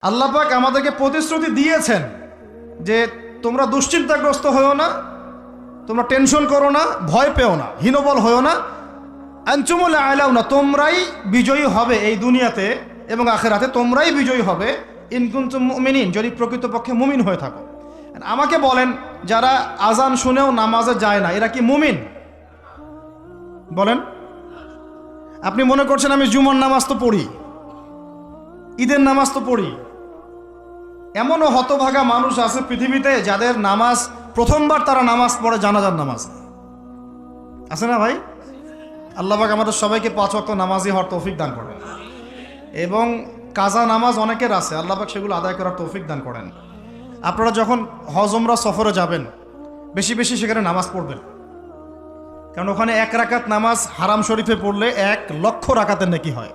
আল্লাহ পাক আমাদেরকে প্রতিশ্রুতি দিয়েছেন যে তোমরা দুশ্চিন্তাগ্রস্ত হও না, তোমরা টেনশন করো না, ভয় পেও না, হীনবল হও না। আনতুমুল আ'লাউনা, তোমরাই বিজয়ী হবে এই দুনিয়াতে এবং আখিরাতে, তোমরাই বিজয়ী হবে ইন কুনতুম মুমিনিন, যদি প্রকৃতপক্ষে মুমিন হয়ে থাকো। আমাকে বলেন, যারা আজান শুনেও নামাজে যায় না এরা কি মুমিন? বলেন। আপনি মনে করছেন আমি জুমার নামাজ তো পড়ি, ঈদের নামাজ তো পড়ি। এমনও হতভাগা মানুষ আছে পৃথিবীতে যাদের নামাজ প্রথমবার তারা নামাজ পড়ে জানাজার নামাজ। আছে না ভাই? আল্লাহ পাক আমাদের সবাইকে 5 ওয়াক্ত নামাজি হওয়ার তৌফিক দান করেন, এবং কাজা নামাজ অনেকের আছে, আল্লাহ পাক সেগুলো আদায় করার তৌফিক দান করেন। আপনারা যখন হজ উমরা সফরে যাবেন বেশি বেশি সেখানে নামাজ পড়বেন, কারণ ওখানে 1 রাকাত নামাজ হারাম শরীফে পড়লে 1 লক্ষ রাকাতের নেকি হয়,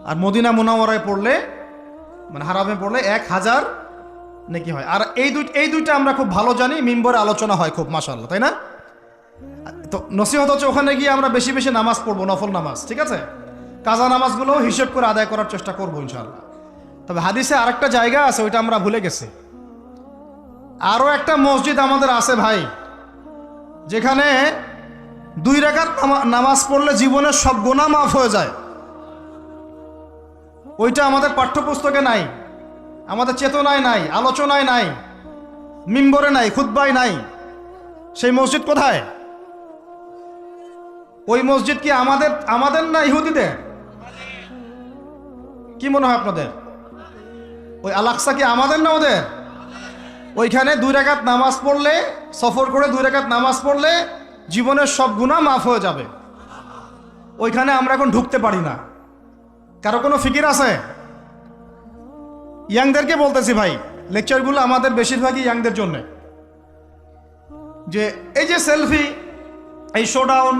আর মদিনা মুনাওয়ারায় পড়লে মানে হারামে পড়লে 1000 নেকি হয়। আর এই দুইটা আমরা খুব ভালো জানি, মিম্বরে আলোচনা হয় খুব, মাশাআল্লাহ, তাই না? তো নসিহত হচ্ছে ওখানে গিয়ে আমরা বেশি বেশি নামাজ পড়বো, নফল নামাজ, ঠিক আছে? কাজা নামাজগুলো হিসেব করে আদায় করার চেষ্টা করবো ইনশাআল্লাহ। তবে হাদিসে আরেকটা জায়গা আছে, ওইটা আমরা ভুলে গেছি। আরও একটা মসজিদ আমাদের আছে ভাই, যেখানে 2 রাকাত নামাজ পড়লে জীবনের সব গুনাহ মাফ হয়ে যায়। ওইটা আমাদের পাঠ্যপুস্তকে নাই, আমাদের চেতনায় নাই, আলোচনায় নাই, মিম্বরে নাই, খুতবায় নাই। সেই মসজিদ কোথায়? ওই মসজিদ কি আমাদের না ইহুদিদের? কি মনে হয় আপনাদের? ওই আল-আকসা কি আমাদের না ওদের? ওইখানে 2 রাকাত নামাজ পড়লে, সফর করে 2 রাকাত নামাজ পড়লে জীবনের সব গুনাহ মাফ হয়ে যাবে। ওইখানে আমরা এখন ঢুকতে পারি না। কারো কোনো ফিকির আছে? ইয়াংদেরকে বলতেছি ভাই, লেকচারগুলো আমাদের বেশিরভাগই ইয়াংদের জন্য। যে এই যে সেলফি, এই শোডাউন,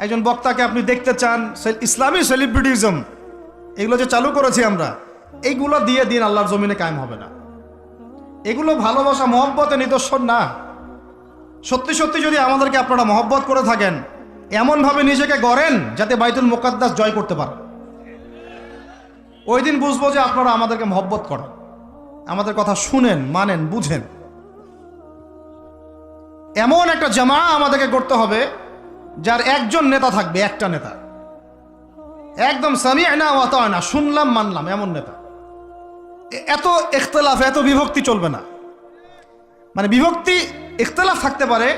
একজন বক্তাকে আপনি দেখতে চান, ইসলামী সেলিব্রিটিজম, এগুলো যে চালু করেছি আমরা, এইগুলো দিয়ে দিন আল্লাহর জমিনে কায়েম হবে না। এগুলো ভালোবাসা মহব্বতের নিদর্শন না। সত্যি সত্যি যদি আমাদেরকে আপনারা মহব্বত করে থাকেন, এমনভাবে নিজেকে গড়েন যাতে বাইতুল মুকাদ্দাস জয় করতে পারেন। ওই দিন বুঝবো যে আপনারা আমাদেরকে মহব্বত করেন, আমাদের কথা শুনেন, মানেন, বুঝেন। এমন একটা জামা আমাদেরকে করতে হবে যার একজন নেতা থাকবে, একটা নেতা, একদম সামি'না ওয়া আতা'না, শুনলাম মানলাম, এমন নেতা। এত ইখতিলাফ, এত বিভক্তি চলবে না। মানে বিভক্তি, ইখতিলাফ থাকতে পারে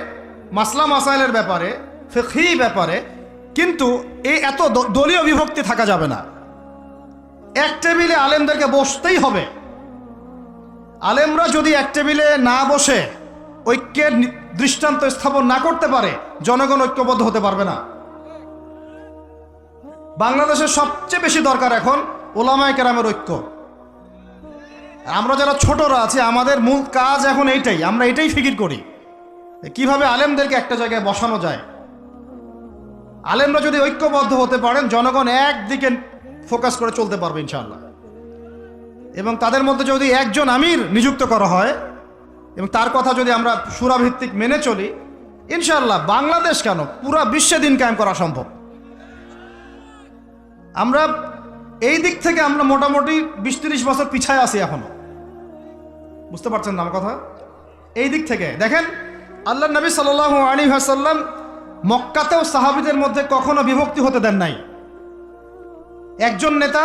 মাসলা মাসাইলের ব্যাপারে, ফিকহি ব্যাপারে, কিন্তু এই এত দলীয় বিভক্তি থাকা যাবে না। এক টেবিলে আলেমদেরকে বসতেই হবে। আলেমরা যদি এক টেবিলে না বসে ঐক্যের দৃষ্টান্ত স্থাপন না করতে পারে, জনগণ ঐক্যবদ্ধ হতে পারবে না। বাংলাদেশের সবচেয়ে বেশি দরকার এখন উলামায়ে কেরামের ঐক্য। আমরা যারা ছোটরা আছি, আমাদের মূল কাজ এখন এইটাই, আমরা এটাই ফিকির করি কিভাবে আলেমদেরকে একটা জায়গায় বসানো যায়। আলেমরা যদি ঐক্যবদ্ধ হতে পারেন, জনগণ একদিকে ফোকাস করে চলতে পারবে ইনশাআল্লাহ। এবং তাদের মধ্যে যদি একজন আমির নিযুক্ত করা হয় এবং তার কথা যদি আমরা সূরাভিত্তিক মেনে চলি, ইনশাআল্লাহ বাংলাদেশ কেন, পুরা বিশ্বে দিন কায়েম করা সম্ভব। আমরা এই দিক থেকে আমরা মোটামুটি 20-30 বছর পিছায় আছি এখনো। বুঝতে পারছেন না আমার কথা? এই দিক থেকে দেখেন, আল্লাহ নবী সাল্লাল্লাহু আলাইহি ওয়াসাল্লাম মক্কাতেও সাহাবীদের মধ্যে কখনো বিভক্তি হতে দেন নাই। একজন নেতা,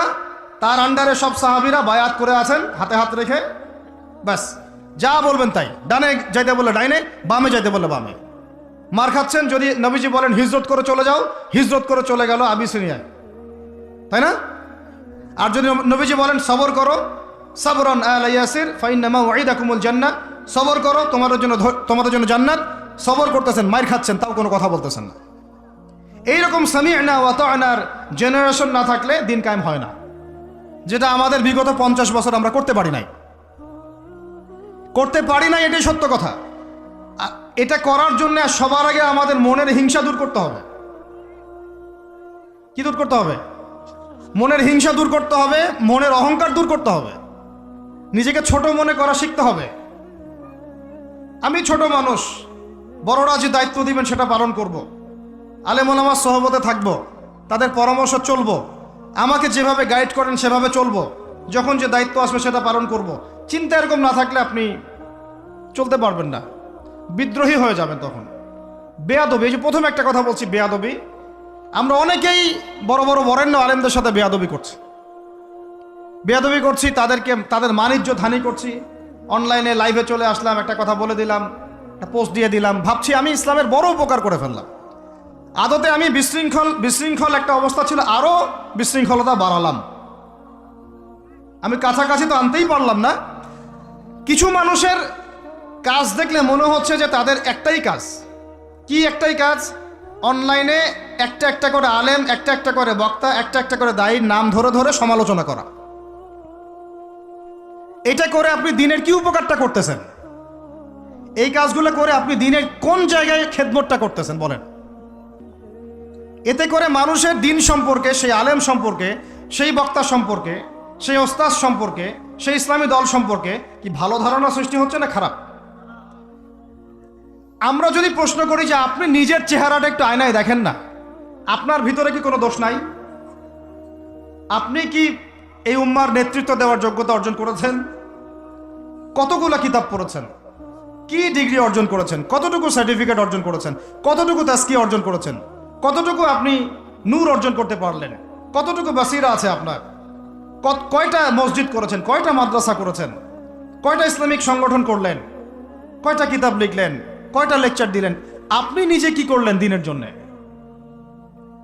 তার আন্ডারে সব সাহাবীরা বায়াত করে আছেন হাতে হাত রেখে, ব্যাস যা বলবেন তাই। ডানে যাইতে বললে ডাইনে, বামে যাইতে বললে বামে। মার খাচ্ছেন, যদি নবীজি বলেন হিজরত করে চলে যাও, হিজরত করে চলে গেল আবিসিনিয়ায়, তাই না? আর যদি নবীজি বলেন সবর করো, সাবরান আলা ইয়াসির ফাইন্নামা ওয়াইদাকুমুল জান্নাহ, সবর করো, তোমাদের জন্য জান্নাত, সবর করতেছেন, মার খাচ্ছেন, তাও কোনো কথা বলতেছেন না। এইরকম সামি'না ওয়া আতা'নার জেনারেশন না থাকলে দিন কায়েম হয় না, যেটা আমাদের বিগত 50 বছর আমরা করতে পারি নাই। এটাই সত্য কথা। এটা করার জন্য সবার আগে আমাদের মনের হিংসা দূর করতে হবে। কি দূর করতে হবে? মনের হিংসা দূর করতে হবে, মনের অহংকার দূর করতে হবে, নিজেকে ছোট মনে করা শিখতে হবে। আমি ছোট মানুষ, বড়রা যে দায়িত্ব দিবেন সেটা পালন করব। আলেম ওলামার সহবতে থাকবো, তাদের পরামর্শ চলবো, আমাকে যেভাবে গাইড করেন সেভাবে চলবো। যখন যে দায়িত্ব আসবে সেটা পালন করব, চিন্তা এরকম না থাকলে আপনি চলতে পারবেন না, বিদ্রোহী হয়ে যাবেন তখন। বেয়াদবি, এই যে প্রথম একটা কথা বলছি, বেয়াদবি। আমরা অনেকেই বড় বড় বরেণ্য আলেমদের সাথে বেয়াদবি করছি, তাদের মান ইজ্জত হানি করছি। অনলাইনে লাইভে চলে আসলাম, একটা কথা বলে দিলাম, একটা পোস্ট দিয়ে দিলাম, ভাবছি আমি ইসলামের বড় উপকার করে ফেললাম। আদতে আমি বিশৃঙ্খল একটা অবস্থা ছিল, আরো বিশৃঙ্খলতা বাড়ালাম। আমি কাছাকাছি তো আনতেই পারলাম না। কিছু মানুষের কাজ দেখলে মনে হচ্ছে যে তাদের একটাই কাজ। কি একটাই কাজ? অনলাইনে একটা একটা করে আলেম, একটা একটা করে বক্তা, একটা একটা করে দায়ীর নাম ধরে ধরে সমালোচনা করা। এটা করে আপনি দিনের কি উপকারটা করতেছেন? এই কাজগুলো করে আপনি দিনের কোন জায়গায় খেদমতটা করতেছেন বলেন? এতে করে মানুষের দিন সম্পর্কে, সেই আলেম সম্পর্কে, সেই বক্তা সম্পর্কে, সেই ওস্তাদ সম্পর্কে, সেই ইসলামী দল সম্পর্কে কি ভালো ধারণা সৃষ্টি হচ্ছে না খারাপ? আমরা যদি প্রশ্ন করি যে আপনি নিজের চেহারাটা একটু আয়নায় দেখেন না, আপনার ভিতরে কি কোনো দোষ নাই? আপনি কি এই উম্মার নেতৃত্ব দেওয়ার যোগ্যতা অর্জন করেছেন? কতগুলা কিতাব পড়েছেন? কি ডিগ্রি অর্জন করেছেন? কতটুকু সার্টিফিকেট অর্জন করেছেন? কতটুকু তাজকিয়া অর্জন করেছেন? কতটুকু আপনি নূর অর্জন করতে পারলেন? কতটুকু বাসিরা আছে আপনার? কয়টা মসজিদ করেছেন? কয়টা মাদ্রাসা করেছেন? কয়টা ইসলামিক সংগঠন করলেন? কয়টা কিতাব লিখলেন? কয়টা লেকচার দিলেন? আপনি নিজে কি করলেন দিনের জন্য?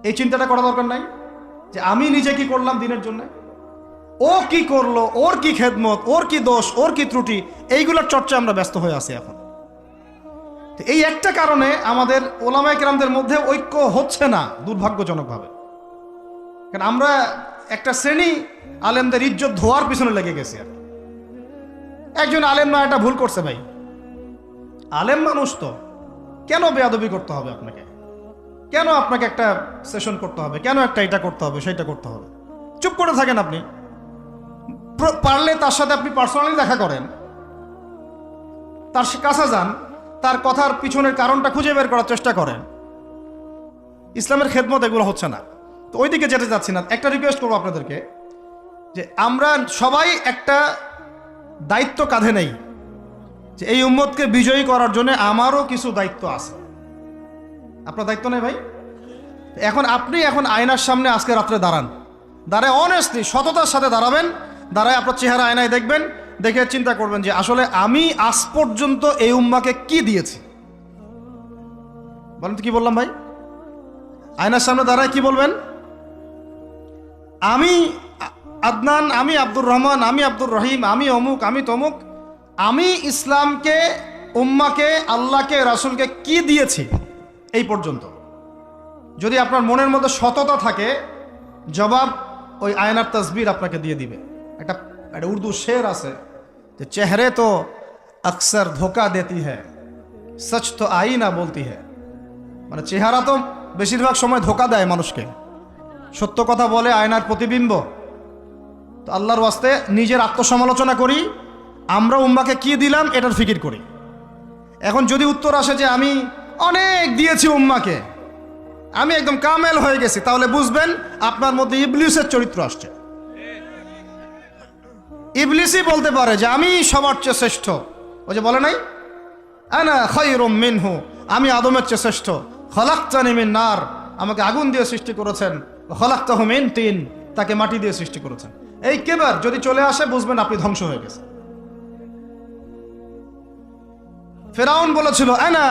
এই চিন্তাটা করা দরকার নাই যে আমি নিজে কি করলাম দিনের জন্য? ও কি করলো, ওর কি খেদমত, ওর কি দোষ, ওর কি ত্রুটি, এইগুলোর চর্চা আমরা ব্যস্ত হয়ে আছি এখন। এই একটা কারণে আমাদের ওলামায়ে কেরামদের মধ্যে ঐক্য হচ্ছে না, দুর্ভাগ্যজনকভাবে। কারণ আমরা একটা শ্রেণী আলেমদের ইজ্জত ধোয়ার পিছনে লেগে গেছি। আর একজন আলেম না একটা ভুল করছে ভাই, আলেম মানুষ তো, কেন বেয়াদবি করতে হবে আপনাকে? কেন আপনাকে একটা সেশন করতে হবে? কেন একটা এটা করতে হবে, সেটা করতে হবে? চুপ করে থাকেন আপনি। পারলে তার সাথে আপনি পার্সোনালি দেখা করেন, তার কাছে যান, তার কথার পিছনের কারণটা খুঁজে বের করার চেষ্টা করেন। ইসলামের খেদমত এগুলো হচ্ছে না, তো ওইদিকে যেতে যাচ্ছি না। একটা রিকোয়েস্ট করবো আপনাদেরকে যে আমরা সবাই একটা দায়িত্ব কাঁধে নেই, যে এই উম্মতকে বিজয়ী করার জন্য আমারও কিছু দায়িত্ব আছে। আপনার দায়িত্ব নেই ভাই? আপনি আয়নার সামনে আজকে রাত্রে দাঁড়ায় অনেস্টলি সততার সাথে দাঁড়াবেন, দাঁড়ায় আপনার চেহারা আয়নায় দেখবেন, দেখে চিন্তা করবেন যে আসলে আমি আজ পর্যন্ত এই উম্মাকে কি দিয়েছি। বলেন তো কি বললাম ভাই? আয়নার সামনে দাঁড়ায় কি বলবেন? আমি আদনান, আমি আব্দুর রহমান, আমি আব্দুর রহিম, আমি অমুক, আমি তমুক, আমি ইসলামকে, উম্মাকে, আল্লাহকে, রাসূলকে কি দিয়েছি এই পর্যন্ত। যদি আপনার মনের মধ্যে সততা থাকে, জবাব ওই আয়নার তসবির আপনাকে দিয়ে দিবে। একটা উর্দু শের আছে যে চেহারে তো আকসর ধোকা দেতি হ্যায়, সচ তো আইনা বলতি হ্যায়। মানে চেহারা তো বেশিরভাগ সময় ধোকা দেয় মানুষকে, সত্য কথা বলে আয়নার প্রতিবিম্ব। তো আল্লাহর ওয়াস্তে নিজের আত্মসমালোচনা করি, আমরা উম্মাকে কি দিলাম এটার ফিকির করি। এখন যদি উত্তর আসে যে আমি অনেক দিয়েছি উম্মাকে, আমি একদম কামেল হয়ে গেছি, তাহলে বুঝবেন আপনার মধ্যে ইবলিসের চরিত্র আসছে। ইবলিসই বলতে পারে যে আমি সবার চেয়ে শ্রেষ্ঠ। ওই যে বলে নাই, আনা খায়রুম মিনহু, আমি আদমের চেয়ে শ্রেষ্ঠ। খলাকতানি মিন নার, আমাকে আগুন দিয়ে সৃষ্টি করেছেন। খলাকতাহু মিন তিন, তাকে মাটি দিয়ে সৃষ্টি করেছেন। এই কেবার যদি চলে আসে বুঝবেন আপনি ধ্বংস হয়ে গেছেন। ফেরাউন বলেছিল আনা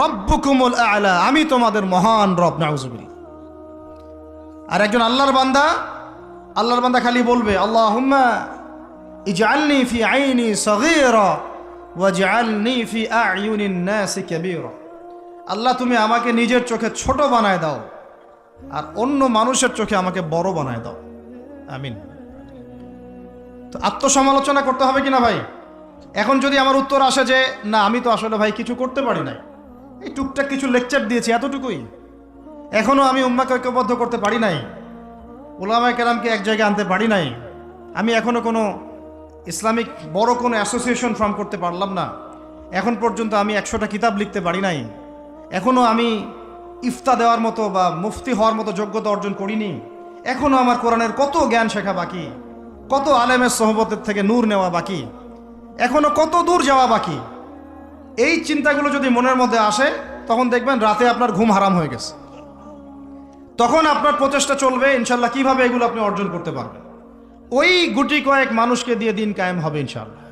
রব্বুকুমুল আ'লা, আমি তোমাদের মহান রব। নাউযুবিল্লাহ। আর একজন আল্লাহর বান্দা খালি বলবে আল্লাহুম্মা ইজআলনি ফি আইনি সগীরা ওয়াজআলনি ফি আ'য়ুনিন নাসি কাবীরা। আল্লাহ তুমি আমাকে নিজের চোখে ছোট বানায় দাও আর অন্য মানুষের চোখে আমাকে বড় বানায় দাও, আমিন। তো আত্মসমালোচনা করতে হবে কিনা ভাই? এখন যদি আমার উত্তর আসে যে না আমি তো আসলে ভাই কিছু করতে পারি নাই, এই টুকটাক কিছু লেকচার দিয়েছি এতটুকুই, এখনো আমি উম্মাকে ঐক্যবদ্ধ করতে পারি নাই, উলামায়ে কেরামকে এক জায়গায় আনতে পারি নাই, আমি এখনো কোনো ইসলামিক বড় কোনো অ্যাসোসিয়েশন ফর্ম করতে পারলাম না, এখন পর্যন্ত আমি 100টা কিতাব লিখতে পারি নাই, এখনো আমি ইফতা দেওয়ার মতো বা মুফতি হওয়ার মতো যোগ্যতা অর্জন করিনি, এখনো আমার কোরআনের কত জ্ঞান শেখা বাকি, কত আলেমের সোহবতের থেকে নূর নেওয়া বাকি, এখনো কত দূর যাওয়া বাকি। এই চিন্তাগুলো যদি মনের মধ্যে আসে, তখন দেখবেন রাতে আপনার ঘুম হারাম হয়ে গেছে। তখন আপনার প্রচেষ্টা চলবে ইনশাল্লাহ কিভাবে এগুলো আপনি অর্জন করতে পারবেন। ওই গুটি কয়েক মানুষকে দিয়ে দিন কায়েম হবে ইনশাল্লাহ।